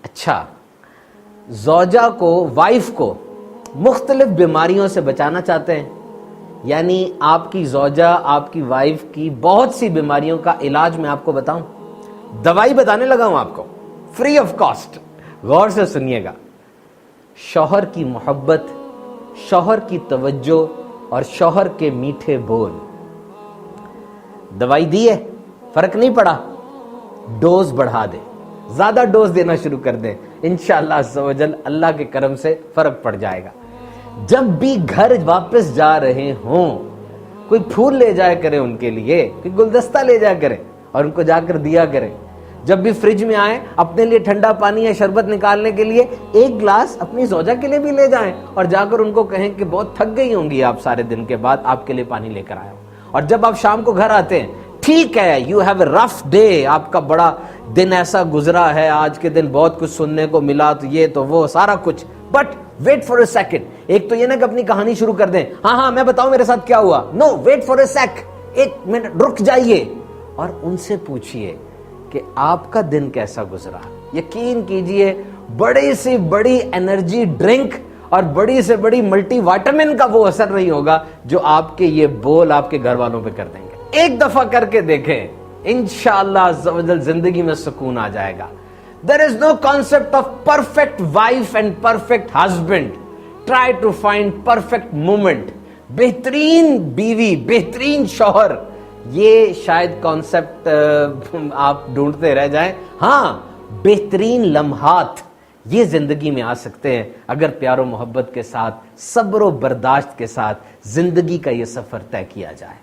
اچھا، زوجہ کو، وائف کو مختلف بیماریوں سے بچانا چاہتے ہیں، یعنی آپ کی زوجہ، آپ کی وائف کی بہت سی بیماریوں کا علاج میں آپ کو بتاؤں، دوائی بتانے لگا ہوں آپ کو فری آف کاسٹ. غور سے سنیے گا. شوہر کی محبت، شوہر کی توجہ اور شوہر کے میٹھے بول. دوائی دی ہے، فرق نہیں پڑا، ڈوز بڑھا دے، زیادہ ڈوز دینا شروع کر دیں، انشاءاللہ عز و جل اللہ کے کرم سے فرق پڑ جائے گا. جب بھی گھر واپس جا رہے ہوں، کوئی پھول لے جایا کریں ان کے لیے، کوئی گلدستہ لے جایا کریں اور ان کو جا کر دیا کریں. جب بھی فریج میں آئیں، اپنے لیے ٹھنڈا پانی یا شربت نکالنے کے لیے ایک گلاس اپنی زوجہ کے لیے بھی لے جائیں اور جا کر ان کو کہیں کہ بہت تھک گئی ہوں گی آپ سارے دن کے بعد، آپ کے لیے پانی لے کر آیا ہوں. اور جب آپ شام کو گھر آتے ہیں، ٹھیک ہے you have a rough day, آپ کا بڑا دن ایسا گزرا ہے، آج کے دن بہت کچھ سننے کو ملا، تو یہ تو وہ سارا کچھ، but wait for a second. ایک تو یہ نا کہ اپنی کہانی شروع کر دیں، ہاں میں بتاؤں میرے ساتھ کیا ہوا. نو، ویٹ فار اے سیک، ایک منٹ رک جائیے اور ان سے پوچھئے کہ آپ کا دن کیسا گزرا. یقین کیجئے بڑی سے بڑی انرجی ڈرنک اور بڑی سے بڑی ملٹی وائٹامن کا وہ اثر نہیں ہوگا جو آپ کے یہ بول آپ کے گھر والوں پہ کر دیں گے. ایک دفعہ کر کے دیکھیں، انشاءاللہ عز و جل زندگی میں سکون آ جائے گا. There is no concept of perfect wife and perfect husband. Try to find perfect moment. بہترین بیوی، بہترین شوہر، یہ شاید کانسیپٹ آپ ڈھونڈتے رہ جائیں. ہاں، بہترین لمحات یہ زندگی میں آ سکتے ہیں اگر پیار و محبت کے ساتھ، صبر و برداشت کے ساتھ زندگی کا یہ سفر طے کیا جائے.